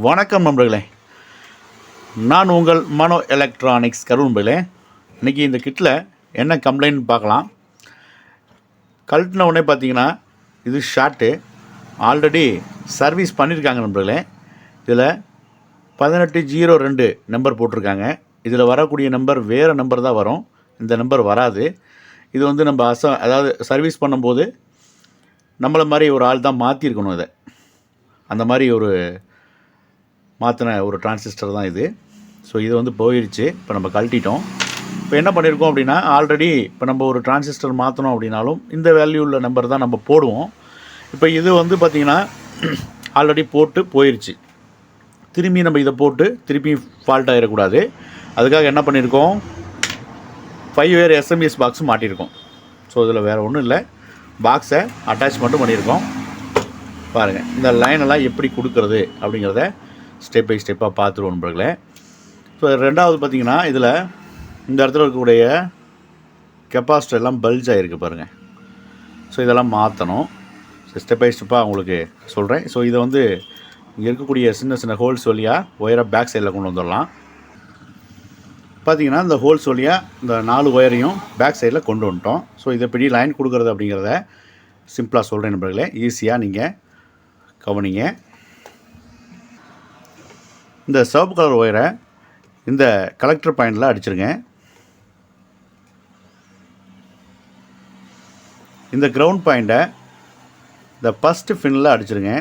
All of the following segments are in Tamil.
வணக்கம் நண்பர்களே, நான் உங்கள் மனோ எலக்ட்ரானிக்ஸ் கரூர் நண்பர்களே. இன்றைக்கி இந்த கிட்டில் என்ன கம்ப்ளைண்ட் பார்க்கலாம். கழட்டின உடனே பார்த்தீங்கன்னா இது ஷார்ட்டு ஆல்ரெடி சர்வீஸ் பண்ணியிருக்காங்க நண்பர்களே. இதில் 1802 நம்பர் போட்டிருக்காங்க. இதில் வரக்கூடிய நம்பர் வேறு நம்பர் தான் வரும், இந்த நம்பர் வராது. இது வந்து நம்ம அதாவது சர்வீஸ் பண்ணும்போது நம்மளை மாதிரி ஒரு ஆள் தான் மாற்றிருக்கணும். இதை அந்த மாதிரி ஒரு மாற்றின ஒரு டிரான்சிஸ்டர் தான் இது. ஸோ இது வந்து போயிடுச்சு. இப்போ நம்ம கழட்டிட்டோம். இப்போ என்ன பண்ணியிருக்கோம் அப்படின்னா, ஆல்ரெடி இப்போ நம்ம ஒரு டிரான்சிஸ்டர் மாற்றணும் அப்படின்னாலும் இந்த வேல்யூ உள்ள நம்பர் தான் நம்ம போடுவோம். இப்போ இது வந்து பார்த்திங்கன்னா ஆல்ரெடி போட்டு போயிடுச்சு. திரும்பி நம்ம இதை போட்டு திருப்பி ஃபால்ட் ஆகிடக்கூடாது. அதுக்காக என்ன பண்ணியிருக்கோம், 5 வேர் எஸ்எம்எஸ் பாக்ஸ் மாட்டியிருக்கோம். ஸோ இதில் வேறு ஒன்றும் இல்லை, பாக்ஸை அட்டாச் மட்டும் பண்ணியிருக்கோம். பாருங்கள், இந்த லைனெல்லாம் எப்படி கொடுக்குறது அப்படிங்கிறத ஸ்டெப் பை ஸ்டெப்பாக பார்த்துருவோம் நண்பர்களே. ஸோ ரெண்டாவது பார்த்திங்கன்னா, இதில் இந்த இடத்துல இருக்கக்கூடிய கெப்பாசிட்டர் எல்லாம் பல்ஜ் ஆகிருக்கு பாருங்கள். ஸோ இதெல்லாம் மாற்றணும். ஸோ ஸ்டெப் பை ஸ்டெப்பாக உங்களுக்கு சொல்கிறேன். ஸோ இதை வந்து இங்கே இருக்கக்கூடிய சின்ன சின்ன ஹோல்ஸ் வழியாக ஒயரை பேக் சைடில் கொண்டு வந்துடலாம். பார்த்திங்கன்னா இந்த ஹோல்ஸ் வழியாக இந்த 4 ஒயரையும் பேக் சைடில் கொண்டு வந்துட்டோம். ஸோ இதை எப்படி லைன் கொடுக்குறது அப்படிங்கிறத சிம்பிளாக சொல்கிறேன் நண்பர்களே, ஈஸியாக நீங்கள் கவனிங்க. இந்த சிவப்பு கலர் ஒயரை இந்த கலெக்டர் பாயிண்டில் அடிச்சிருங்க. இந்த கிரவுண்ட் பாயிண்ட்டை இந்த ஃபஸ்ட்டு ஃபின்னில் அடிச்சிருங்க.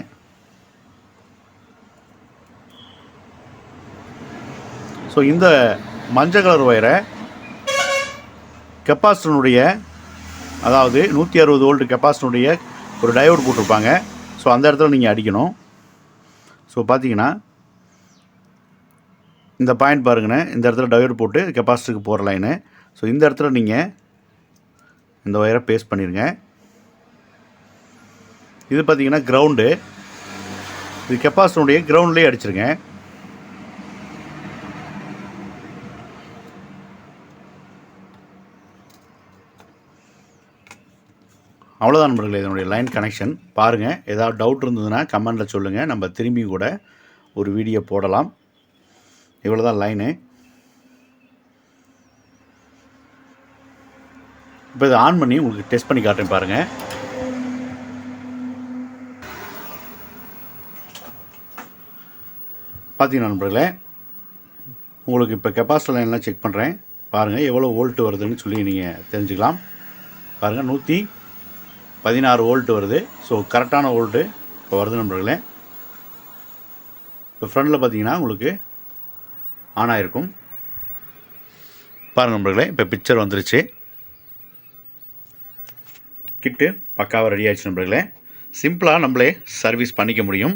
ஸோ இந்த மஞ்சள் கலர் ஒயரை கெப்பாசிட்டனுடைய, அதாவது 160 வோல்ட் கெப்பாசிட்டனுடைய ஒரு டயோடு போட்டிருப்பாங்க. ஸோ அந்த இடத்துல நீங்கள் அடிக்கணும். ஸோ பார்த்தீங்கன்னா இந்த பாயிண்ட் பாருங்கண்ணே, இந்த இடத்துல டயோடு போட்டு கெப்பாசிட்டருக்கு போகிற லைனு. ஸோ இந்த இடத்துல நீங்கள் இந்த ஒயரை பேஸ்ட் பண்ணிடுங்க. இது பார்த்தீங்கன்னா கிரவுண்டு, இது கெப்பாசிட்டருடைய கிரவுண்ட்லேயே அடிச்சிருங்க. அவ்வளோதான் நண்பர்களே, இதனுடைய லைன் கனெக்ஷன். பாருங்கள், ஏதாவது டவுட் இருந்ததுன்னா கமெண்டில் சொல்லுங்கள், நம்ம திரும்பி கூட ஒரு வீடியோ போடலாம். இவ்வளோ தான் லைனு. இப்போ இதை ஆன் பண்ணி உங்களுக்கு டெஸ்ட் பண்ணி காட்டுறேன் பாருங்கள். பார்த்தீங்கன்னா நண்பர்களே, உங்களுக்கு இப்போ கெப்பாசிட்டர் லைன்லாம் செக் பண்ணுறேன். பாருங்கள் எவ்வளோ வோல்ட்டு வருதுன்னு சொல்லி நீங்கள் தெரிஞ்சுக்கலாம். பாருங்கள் 116 வோல்ட்டு வருது. ஸோ கரெக்டான வோல்ட்டு இப்போ வருது நண்பர்களே. இப்போ ஃப்ரண்டில் பார்த்தீங்கன்னா உங்களுக்கு ஆன் ஆகிருக்கும். பாருங்கள் நண்பர்களே, இப்போ பிக்சர் வந்துருச்சு. கிட்டு பக்காவாக ரெடி ஆகிடுச்சு நண்பர்களே. சிம்பிளாக நம்மளே சர்வீஸ் பண்ணிக்க முடியும்.